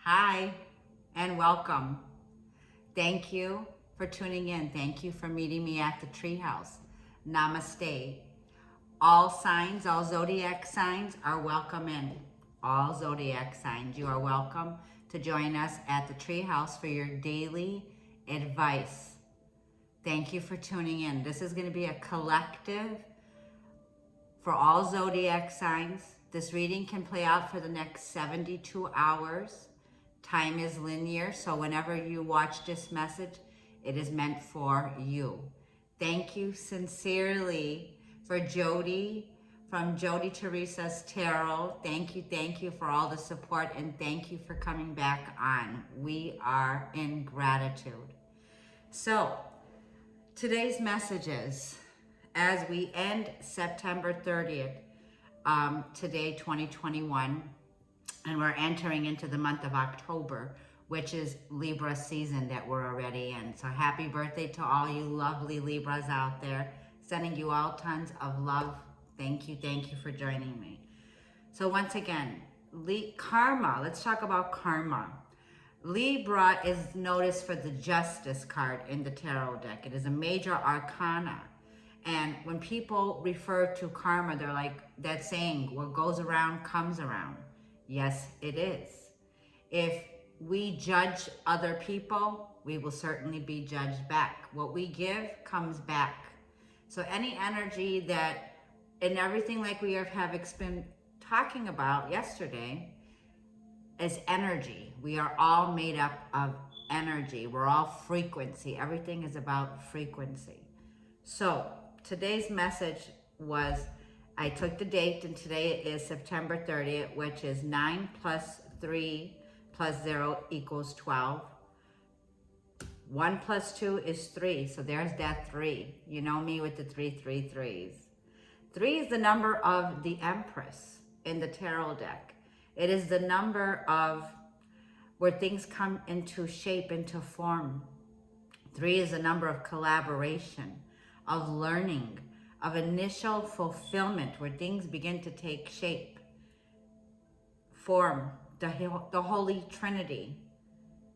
Hi, and welcome. Thank you for tuning in. Thank you for meeting me at the Treehouse. Namaste. All signs, all zodiac signs are welcome in. All zodiac signs, you are welcome to join us at the Treehouse for your daily advice. Thank you for tuning in. This is going to be a collective for all zodiac signs. This reading can play out for the next 72 hours. Time is linear, so whenever you watch this message, it is meant for you. Thank you sincerely for Jody, from Jody Teresa's Tarot. Thank you for all the support, and thank you for coming back on. We are in gratitude. So, today's messages, as we end September 30th, today 2021, and we're entering into the month of October, which is Libra season that we're already in. So happy birthday to all you lovely Libras out there. Sending you all tons of love. Thank you for joining me. So once again, karma, let's talk about karma. Libra is noticed for the Justice card in the tarot deck. It is a major arcana. And when people refer to karma, they're like that saying, what goes around comes around. Yes, it is. If we judge other people, we will certainly be judged back. What we give comes back. So any energy that, and everything like we have been talking about yesterday, is energy. We are all made up of energy. We're all frequency. Everything is about frequency. So today's message was, I took the date, and today is September 30th, which is 9 plus 3 plus 0 equals 12. 1 plus 2 is 3, so there's that 3. You know me with the 3. 3 is the number of the Empress in the tarot deck. It is the number of where things come into shape, into form. 3 is the number of collaboration, of learning, of initial fulfillment, where things begin to take shape, form. The Holy Trinity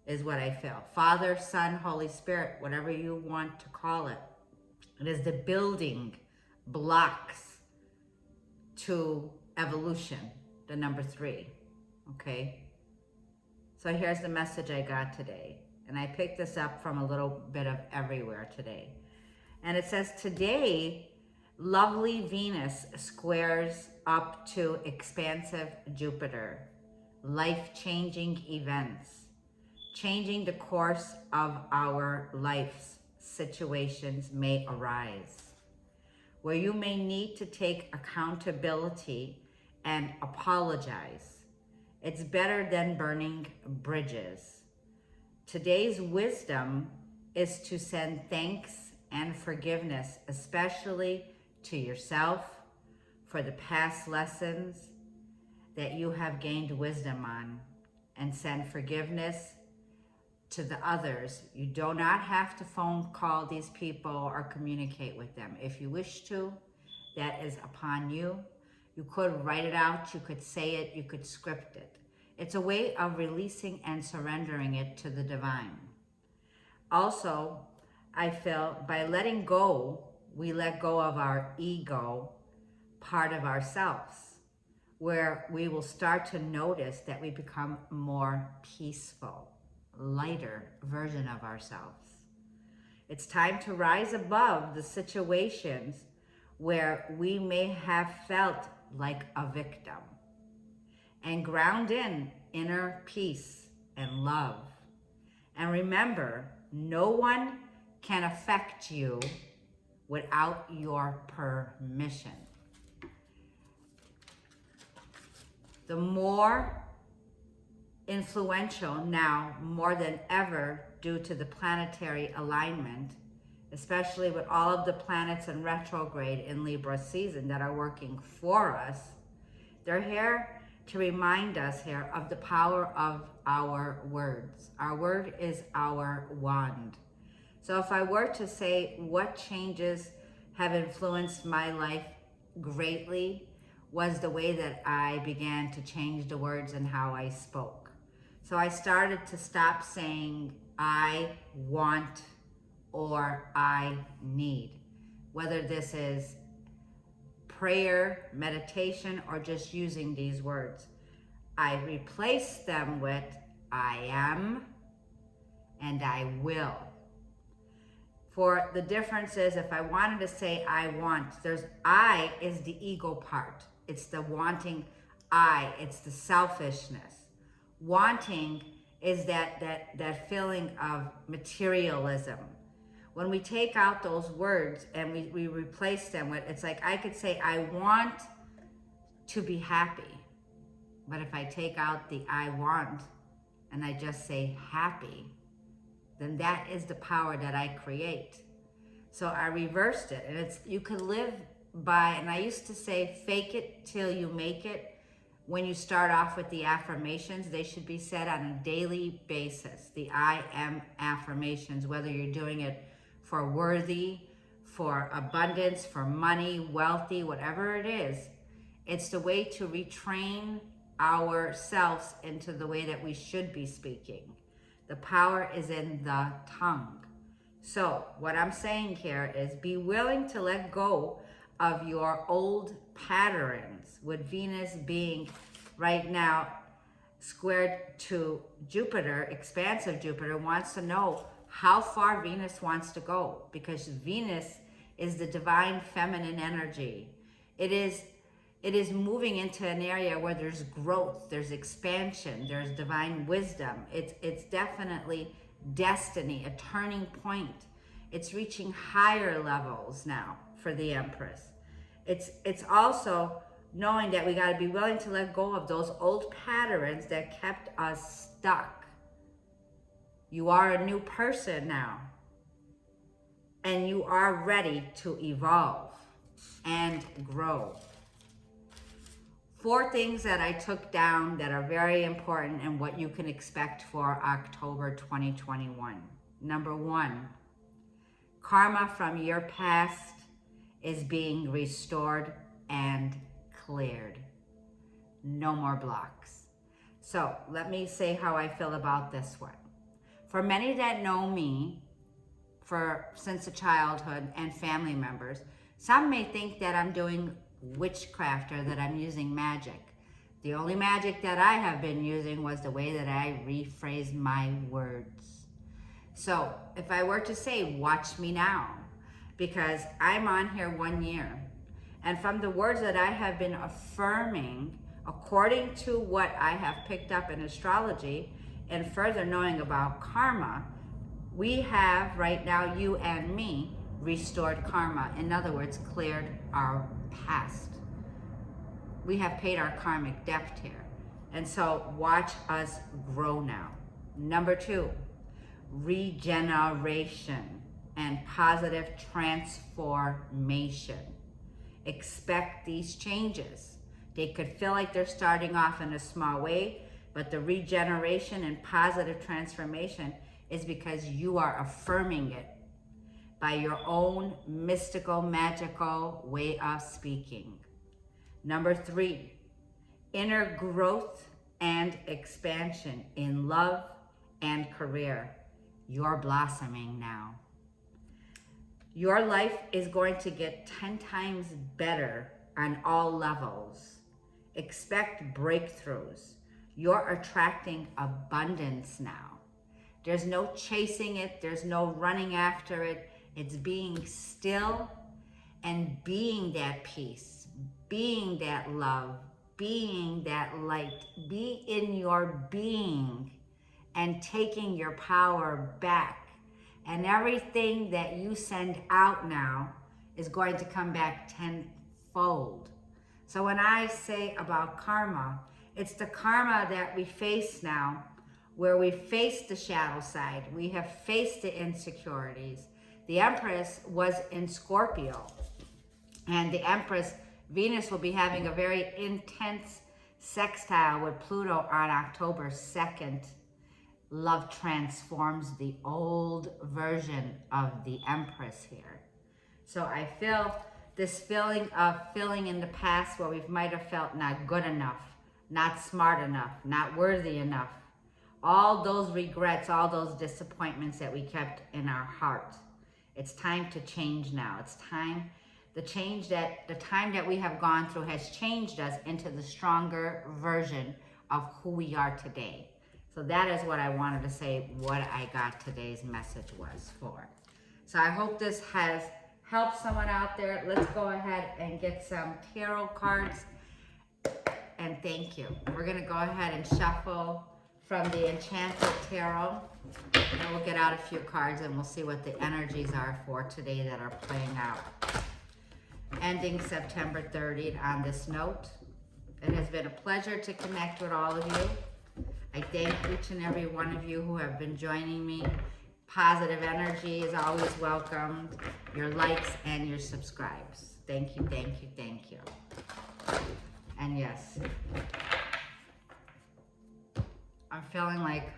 is what I feel. Father, Son, Holy Spirit, whatever you want to call it. It is the building blocks to evolution, the number 3, okay? So here's the message I got today. And I picked this up from a little bit of everywhere today. And it says, today, lovely Venus squares up to expansive Jupiter. Life-changing events. Changing the course of our life's situations may arise, where you may need to take accountability and apologize. It's better than burning bridges. Today's wisdom is to send thanks and forgiveness, especially to yourself, for the past lessons that you have gained wisdom on, and send forgiveness to the others. You do not have to phone call these people or communicate with them. If you wish to, that is upon you. You could write it out, you could say it, you could script it. It's a way of releasing and surrendering it to the divine. Also, I feel by letting go, we let go of our ego part of ourselves, where we will start to notice that we become more peaceful, lighter version of ourselves. It's time to rise above the situations where we may have felt like a victim, and ground in inner peace and love. And remember, no one can affect you without your permission. The more influential now, more than ever, due to the planetary alignment, especially with all of the planets in retrograde in Libra season that are working for us. They're here to remind us here of the power of our words. Our word is our wand. So if I were to say what changes have influenced my life greatly, was the way that I began to change the words and how I spoke. So I started to stop saying I want or I need. Whether this is prayer, meditation, or just using these words. I replace them with I am and I will. For the difference is, if I wanted to say I want, there's I is the ego part. It's the wanting I, it's the selfishness. Wanting is that feeling of materialism. When we take out those words and we replace them with, it's like I could say I want to be happy. But if I take out the I want and I just say happy, then that is the power that I create. So I reversed it, and it's, you can live by, and I used to say fake it till you make it. When you start off with the affirmations, they should be said on a daily basis. The I am affirmations, whether you're doing it for worthy, for abundance, for money, wealthy, whatever it is, it's the way to retrain ourselves into the way that we should be speaking. The power is in the tongue. So what I'm saying here is be willing to let go of your old patterns, with Venus being right now squared to Jupiter. Expansive Jupiter wants to know how far Venus wants to go, because Venus is the divine feminine energy. It is moving into an area where there's growth, there's expansion, there's divine wisdom. It's definitely destiny, a turning point. It's reaching higher levels now for the Empress. It's also knowing that we got to be willing to let go of those old patterns that kept us stuck. You are a new person now, and you are ready to evolve and grow. 4 things that I took down that are very important and what you can expect for October 2021. Number 1, karma from your past is being restored and cleared. No more blocks. So let me say how I feel about this one. For many that know me since childhood and family members, some may think that I'm doing witchcraft or that I'm using magic. The only magic that I have been using was the way that I rephrase my words. So if I were to say, watch me now, because I'm on here 1 year, and from the words that I have been affirming, according to what I have picked up in astrology and further knowing about karma, we have right now, you and me, restored karma. In other words, cleared our past. We have paid our karmic debt here. And so watch us grow now. Number 2, regeneration and positive transformation. Expect these changes. They could feel like they're starting off in a small way, but the regeneration and positive transformation is because you are affirming it by your own mystical, magical way of speaking. Number 3, inner growth and expansion in love and career. You're blossoming now. Your life is going to get 10 times better on all levels. Expect breakthroughs. You're attracting abundance now. There's no chasing it. There's no running after it. It's being still and being that peace, being that love, being that light. Be in your being and taking your power back. And everything that you send out now is going to come back tenfold. So when I say about karma, it's the karma that we face now, where we face the shadow side. We have faced the insecurities. The Empress was in Scorpio, and the Empress, Venus, will be having a very intense sextile with Pluto on October 2nd. Love transforms the old version of the Empress here. So I feel this feeling of feeling in the past where we might have felt not good enough, not smart enough, not worthy enough. all those regrets, all those disappointments that we kept in our heart. It's time to change now. It's time, the time that we have gone through has changed us into the stronger version of who we are today. So that is what I wanted to say, what I got today's message was for. So I hope this has helped someone out there. Let's go ahead and get some tarot cards. And thank you. We're going to go ahead and shuffle from the Enchanted Tarot. And we'll get out a few cards and we'll see what the energies are for today that are playing out. Ending September 30th on this note. It has been a pleasure to connect with all of you. I thank each and every one of you who have been joining me. Positive energy is always welcomed. Your likes and your subscribes. Thank you, thank you, thank you. And yes, I'm feeling like,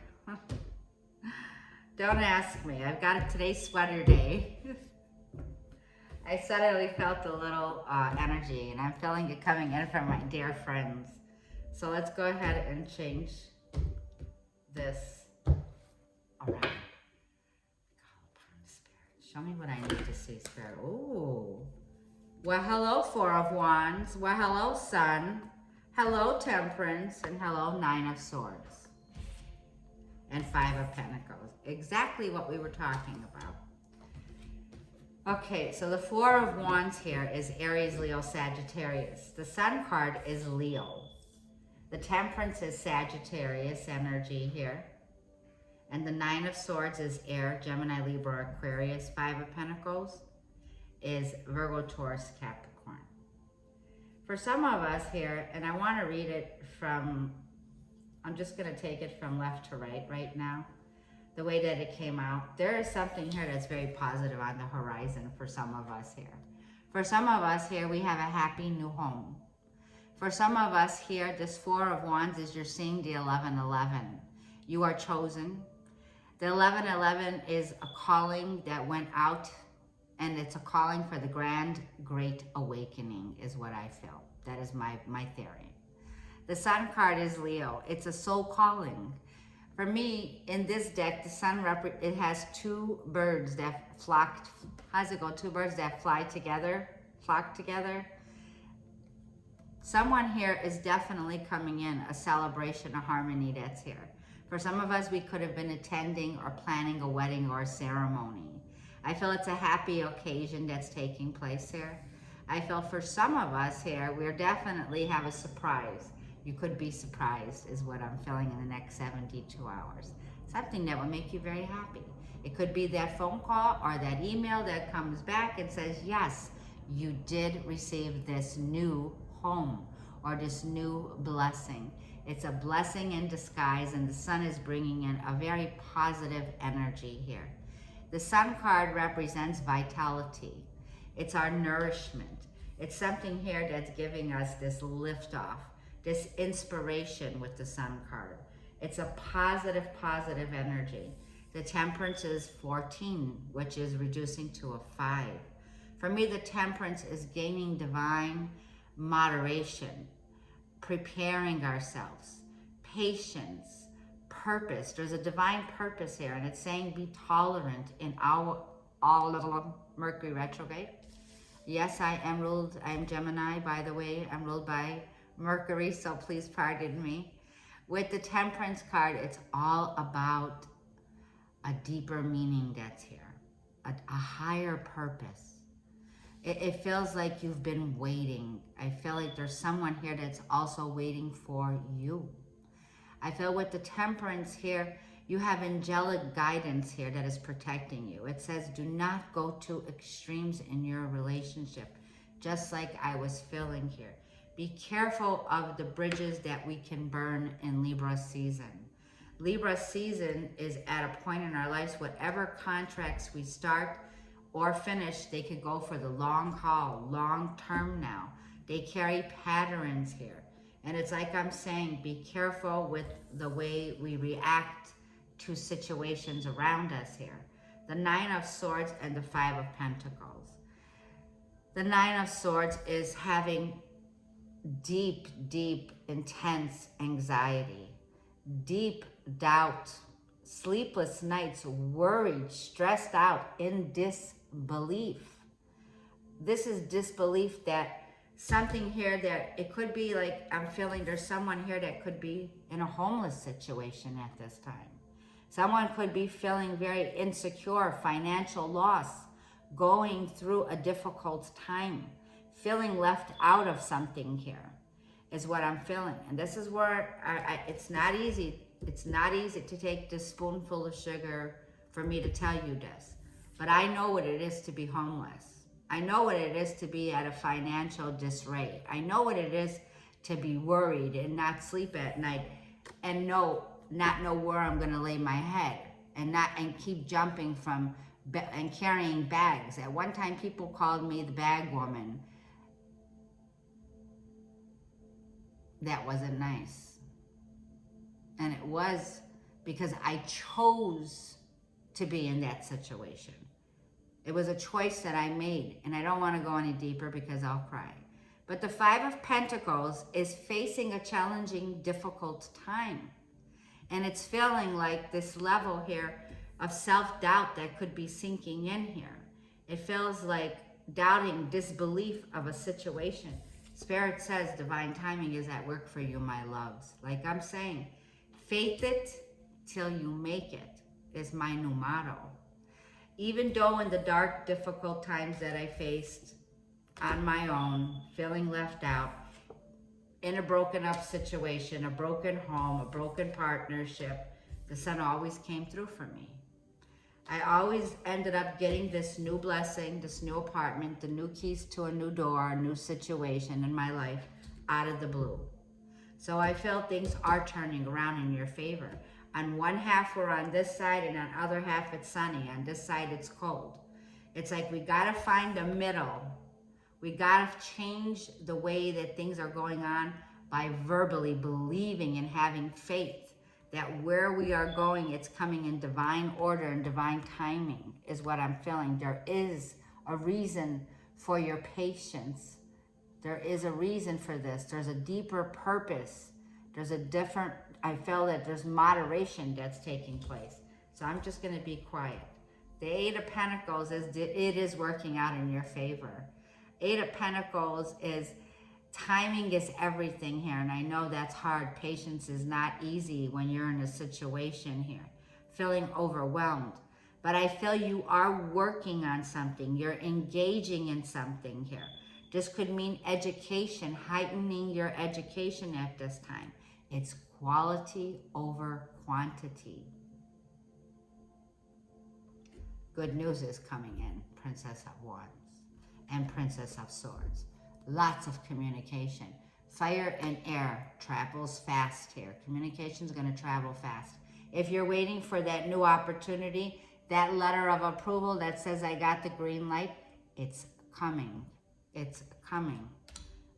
don't ask me. I've got today's sweater day. I suddenly felt a little energy, and I'm feeling it coming in from my dear friends. So let's go ahead and change this. All right. Show me what I need to see, Spirit. Ooh. Well, hello, Four of Wands. Well, hello, Sun. Hello, Temperance. And hello, Nine of Swords. And Five of Pentacles. Exactly what we were talking about. Okay, so the Four of Wands here is Aries, Leo, Sagittarius. The Sun card is Leo. The Temperance is Sagittarius energy here. And the Nine of Swords is Air, Gemini, Libra, Aquarius. Five of Pentacles is Virgo, Taurus, Capricorn. For some of us here, and I want to read it from, I'm just going to take it from left to right now, the way that it came out. There is something here that's very positive on the horizon for some of us here. For some of us here, we have a happy new home. For some of us here, this Four of Wands is you're seeing the 1111. You are chosen. The 1111 is a calling that went out, and it's a calling for the grand, great awakening is what I feel. That is my theory. The Sun card is Leo. It's a soul calling. For me, in this deck, the Sun, it has two birds that flocked. How's it go? Two birds that flock together. Someone here is definitely coming in, a celebration, a harmony that's here. For some of us, we could have been attending or planning a wedding or a ceremony. I feel it's a happy occasion that's taking place here. I feel for some of us here, we definitely have a surprise. You could be surprised is what I'm feeling in the next 72 hours. Something that will make you very happy. It could be that phone call or that email that comes back and says, yes, you did receive this new home or this new blessing. It's a blessing in disguise, and the Sun is bringing in a very positive energy here. The Sun card represents vitality. It's our nourishment. It's something here that's giving us this liftoff, this inspiration with the Sun card. It's a positive energy. The Temperance is 14, which is reducing to a 5. For me, the Temperance is gaining divine moderation, preparing ourselves, patience, purpose. There's a divine purpose here, and it's saying be tolerant in all little Mercury retrograde. Yes, I am Gemini, by the way. I'm ruled by Mercury, so please pardon me. With the Temperance card, it's all about a deeper meaning that's here, a higher purpose. It feels like you've been waiting. I feel like there's someone here that's also waiting for you. I feel with the Temperance here, you have angelic guidance here that is protecting you. It says, do not go to extremes in your relationship, just like I was feeling here. Be careful of the bridges that we can burn in Libra season. Libra season is at a point in our lives, whatever contracts we start or finish, they could go for the long haul, long term now. They carry patterns here. And it's like I'm saying, be careful with the way we react to situations around us here. The Nine of Swords and the Five of Pentacles. The Nine of Swords is having deep, intense anxiety, deep doubt, sleepless nights, worried, stressed out, in disbelief. This is disbelief that something here that it could be like, I'm feeling there's someone here that could be in a homeless situation at this time. Someone could be feeling very insecure, financial loss, going through a difficult time, feeling left out of something here is what I'm feeling. And this is where it's not easy. It's not easy to take this spoonful of sugar for me to tell you this. But I know what it is to be homeless. I know what it is to be at a financial disarray. I know what it is to be worried and not sleep at night and not know where I'm going to lay my head and keep jumping from and carrying bags. At one time, people called me the bag woman. That wasn't nice. And it was because I chose to be in that situation. It was a choice that I made, and I don't want to go any deeper because I'll cry. But the Five of Pentacles is facing a challenging, difficult time. And it's feeling like this level here of self-doubt that could be sinking in here. It feels like doubting, disbelief of a situation. Spirit says divine timing is at work for you, my loves. Like I'm saying, faith it till you make it is my new motto. Even though in the dark, difficult times that I faced on my own, feeling left out, in a broken up situation, a broken home, a broken partnership, the sun always came through for me. I always ended up getting this new blessing, this new apartment, the new keys to a new door, a new situation in my life out of the blue. So I feel things are turning around in your favor. On one half we're on this side, and on the other half it's sunny. On this side it's cold. It's like we gotta find a middle. We gotta change the way that things are going on by verbally believing and having faith that where we are going, it's coming in divine order and divine timing is what I'm feeling. There is a reason for your patience. There is a reason for this. There's a deeper purpose. There's a different, I feel that there's moderation that's taking place. So I'm just going to be quiet. The Eight of Pentacles is, it is working out in your favor. Eight of Pentacles is timing is everything here. And I know that's hard. Patience is not easy when you're in a situation here, feeling overwhelmed. But I feel you are working on something. You're engaging in something here. This could mean education, heightening your education at this time. It's quality over quantity. Good news is coming in, Princess of Wands and Princess of Swords. Lots of communication. Fire and air travels fast here. Communication is going to travel fast. If you're waiting for that new opportunity, that letter of approval that says I got the green light, it's coming. It's coming.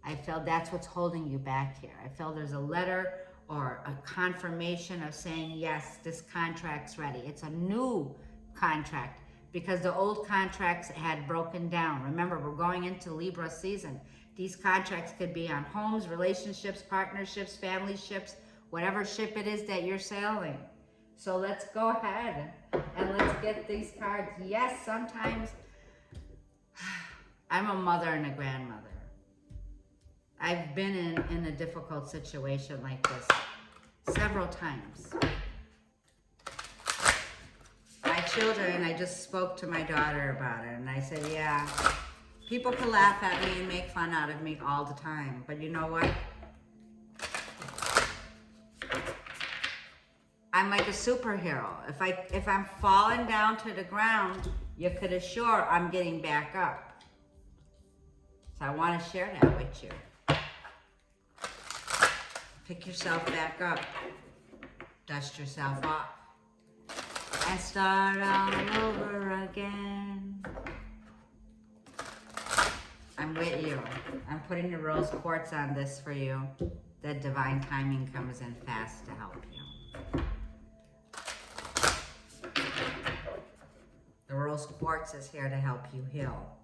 I feel that's what's holding you back here. I feel there's a letter or a confirmation of saying, yes, this contract's ready. It's a new contract because the old contracts had broken down. Remember, we're going into Libra season. These contracts could be on homes, relationships, partnerships, family ships, whatever ship it is that you're sailing. So let's go ahead and let's get these cards. Yes, sometimes I'm a mother and a grandmother. I've been in a difficult situation like this several times. My children, I just spoke to my daughter about it, and I said, yeah, people can laugh at me and make fun out of me all the time, but you know what? I'm like a superhero. If I'm falling down to the ground, you could assure I'm getting back up. So I want to share that with you. Pick yourself back up. Dust yourself off. And start all over again. I'm with you. I'm putting the rose quartz on this for you. The divine timing comes in fast to help you. The rose quartz is here to help you heal.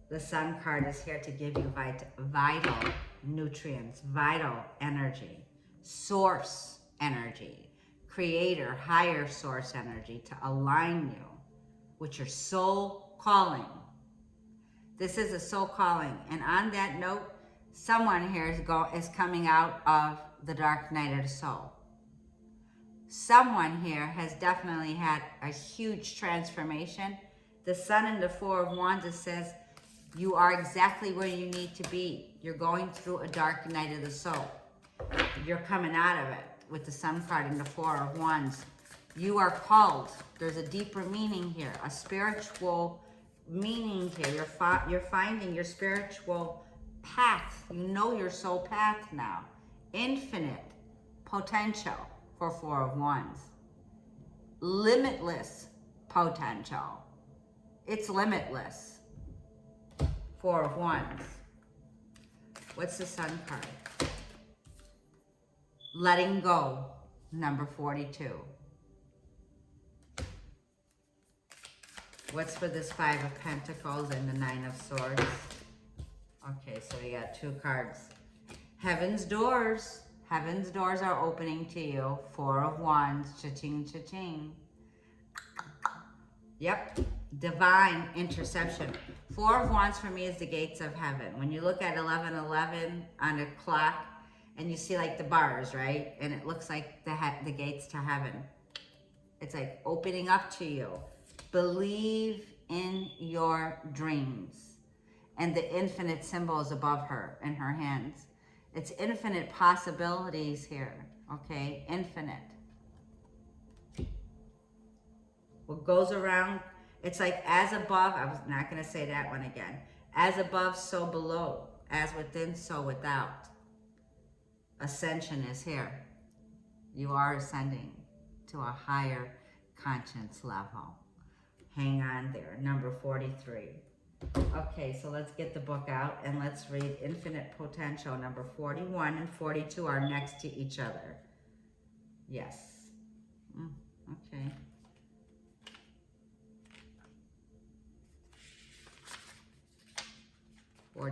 The sun card is here to give you vital nutrients, vital energy, source energy, creator, higher source energy to align you with your soul calling. This is a soul calling. And on that note, someone here is coming out of the dark night of the soul. Someone here has definitely had a huge transformation. The Sun and the Four of Wands, it says, you are exactly where you need to be. You're going through a dark night of the soul. You're coming out of it with the Sun card and the Four of Wands. You are called. There's a deeper meaning here, a spiritual meaning here. You're finding your spiritual path. You know your soul path now. Infinite potential for Four of Wands. Limitless potential. It's limitless. Four of Wands. What's the Sun card? Letting go, number 42. What's for this Five of Pentacles and the Nine of Swords? Okay, so we got two cards. Heaven's doors. Heaven's doors are opening to you. Four of Wands. Cha-ching, cha-ching. Yep. Divine interception. Four of Wands for me is the gates of heaven. When you look at 11:11 on a clock and you see like the bars, right? And it looks like the gates to heaven. It's like opening up to you. Believe in your dreams. And the infinite symbol is above her in her hands. It's infinite possibilities here, okay? Infinite. What goes around, it's like as above, I was not going to say that one again. As above, so below. As within, so without. Ascension is here. You are ascending to a higher conscience level. Hang on there. Number 43. Okay, so let's get the book out and let's read Infinite Potential. Number 41 and 42 are next to each other. Yes. Okay. We're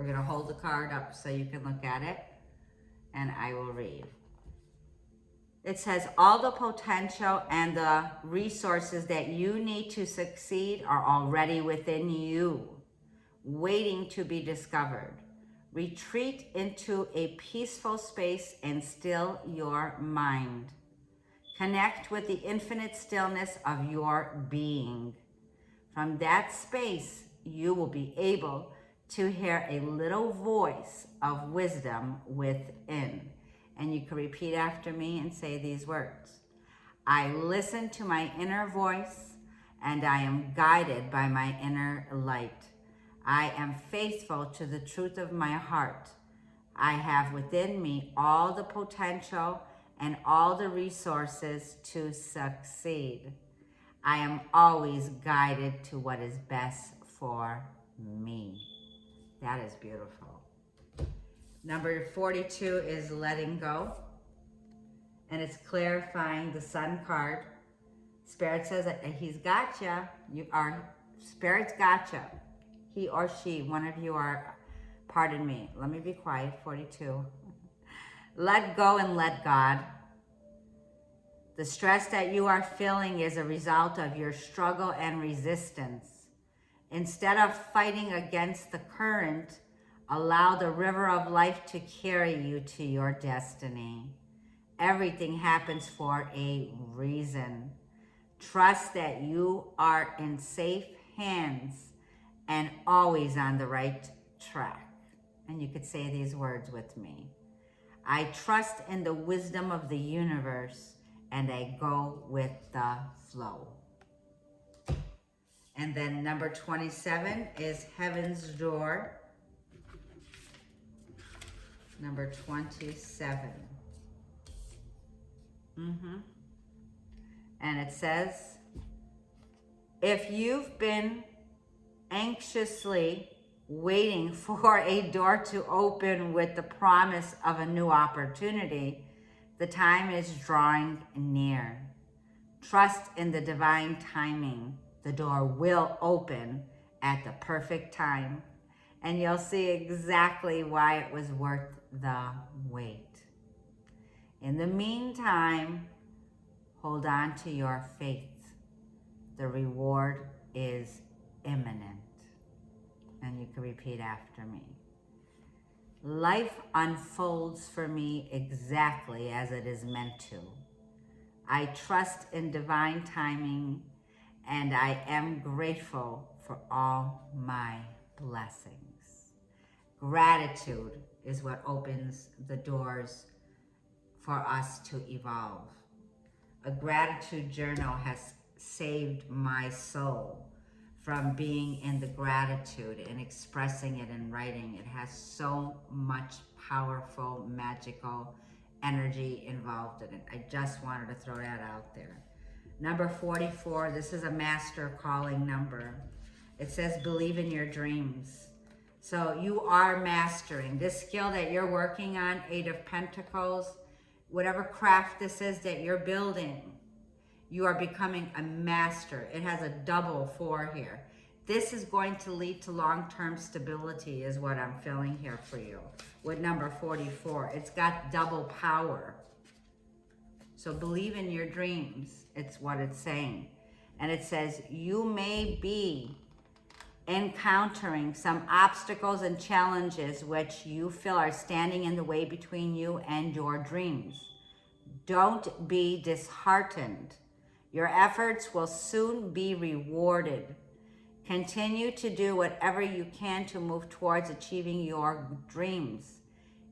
going to hold the card up so you can look at it, and I will read. It says, all the potential and the resources that you need to succeed are already within you, waiting to be discovered. Retreat into a peaceful space and still your mind. Connect with the infinite stillness of your being. From that space, you will be able to hear a little voice of wisdom within. And you can repeat after me and say these words. I listen to my inner voice, and I am guided by my inner light. I am faithful to the truth of my heart. I have within me all the potential and all the resources to succeed. I am always guided to what is best for me. That is beautiful. Number 42 is letting go. And it's clarifying the Sun card. Spirit says that he's got you. Spirit's got you. He or she, one of you are, pardon me. Let me be quiet, 42. Let go and let God. The stress that you are feeling is a result of your struggle and resistance. Instead of fighting against the current, allow the river of life to carry you to your destiny. Everything happens for a reason. Trust that you are in safe hands and always on the right track. And you could say these words with me. I trust in the wisdom of the universe and I go with the flow. And then number 27 is Heaven's Door. Number 27. And it says, if you've been anxiously waiting for a door to open with the promise of a new opportunity, the time is drawing near. Trust in the divine timing. The door will open at the perfect time. and you'll see exactly why it was worth the wait. In the meantime, hold on to your faith. The reward is imminent. And you can repeat after me. Life unfolds for me exactly as it is meant to. I trust in divine timing, and I am grateful for all my blessings. Gratitude is what opens the doors for us to evolve. A gratitude journal has saved my soul from being in the gratitude and expressing it in writing. It has so much powerful, magical energy involved in it. I just wanted to throw that out there. Number 44, this is a master calling number. It says, believe in your dreams. So you are mastering this skill that you're working on, 8 of Pentacles, whatever craft this is that you're building. You are becoming a master. It has a double 4 here. This is going to lead to long-term stability is what I'm feeling here for you. With number 44, it's got double power. So believe in your dreams. It's what it's saying. And it says, you may be encountering some obstacles and challenges which you feel are standing in the way between you and your dreams. Don't be disheartened. Your efforts will soon be rewarded. Continue to do whatever you can to move towards achieving your dreams.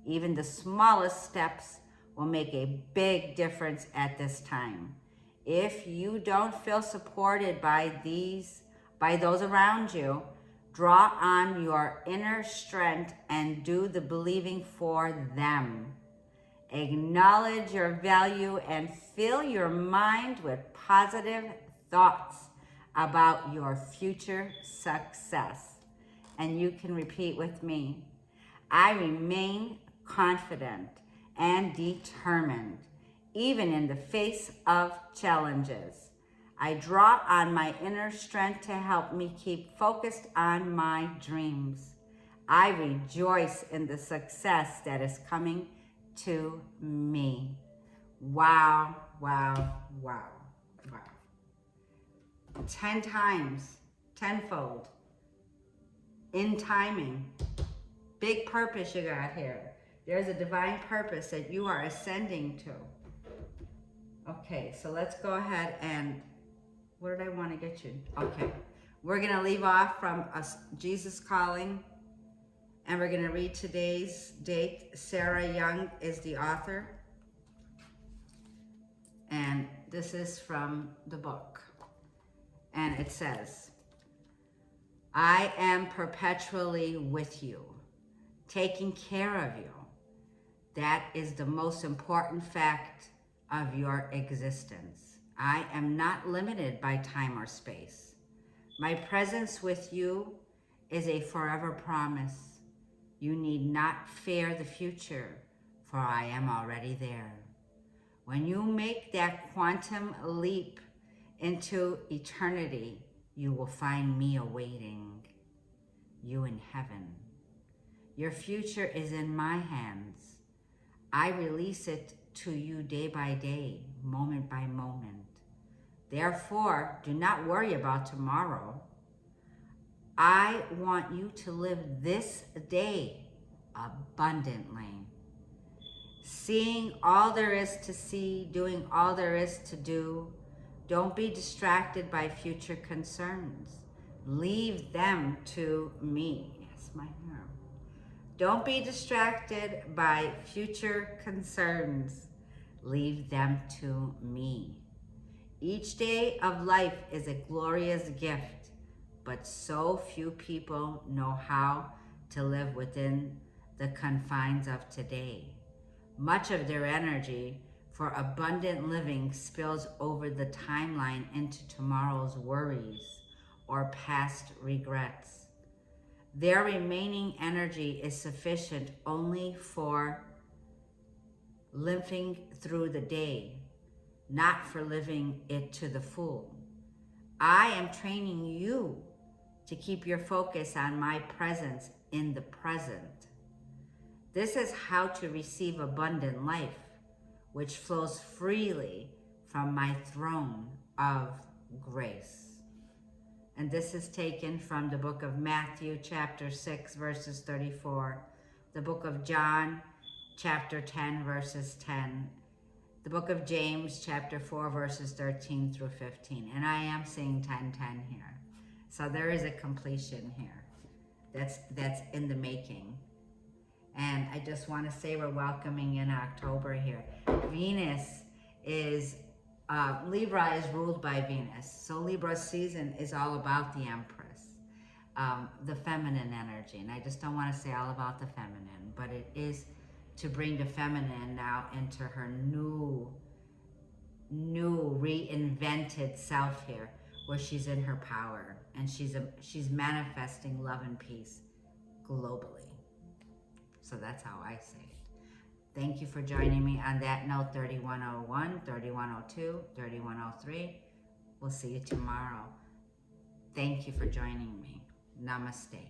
Even the smallest steps will make a big difference at this time. If you don't feel supported by those around you, draw on your inner strength and do the believing for them. Acknowledge your value and fill your mind with positive thoughts about your future success. And you can repeat with me. I remain confident and determined, even in the face of challenges. I draw on my inner strength to help me keep focused on my dreams. I rejoice in the success that is coming to me. Wow, wow, wow, wow. 10 times, tenfold, in timing. Big purpose you got here. There's a divine purpose that you are ascending to. Okay, so let's go ahead and, what did I want to get you? Okay, we're going to leave off from Jesus Calling, and we're going to read today's date. Sarah Young is the author, and this is from the book. And it says, I am perpetually with you, taking care of you. That is the most important fact of your existence. I am not limited by time or space. My presence with you is a forever promise. You need not fear the future, for I am already there. When you make that quantum leap into eternity, you will find me awaiting you in heaven. Your future is in my hands. I release it to you day by day, moment by moment. Therefore, do not worry about tomorrow. I want you to live this day abundantly, seeing all there is to see, doing all there is to do. Don't be distracted by future concerns. Leave them to me. Yes, my hair. Don't be distracted by future concerns. Leave them to me. Each day of life is a glorious gift, but so few people know how to live within the confines of today. Much of their energy for abundant living spills over the timeline into tomorrow's worries or past regrets. Their remaining energy is sufficient only for limping through the day, not for living it to the full. I am training you to keep your focus on my presence in the present. This is how to receive abundant life, which flows freely from my throne of grace. And this is taken from the book of Matthew, chapter 6, verses 34, the book of John, chapter 10, verses 10, the book of James, chapter 4, verses 13 through 15. And I am seeing 10:10 here. So there is a completion here that's in the making. And I just want to say we're welcoming in October here. Venus is, Libra is ruled by Venus. So Libra's season is all about the Empress, the feminine energy. And I just don't want to say all about the feminine, but it is to bring the feminine now into her new reinvented self here, where she's in her power and she's manifesting love and peace globally. So that's how I say it. Thank you for joining me on that note. 3101, 3102, 3103. We'll see you tomorrow. Thank you for joining me. Namaste.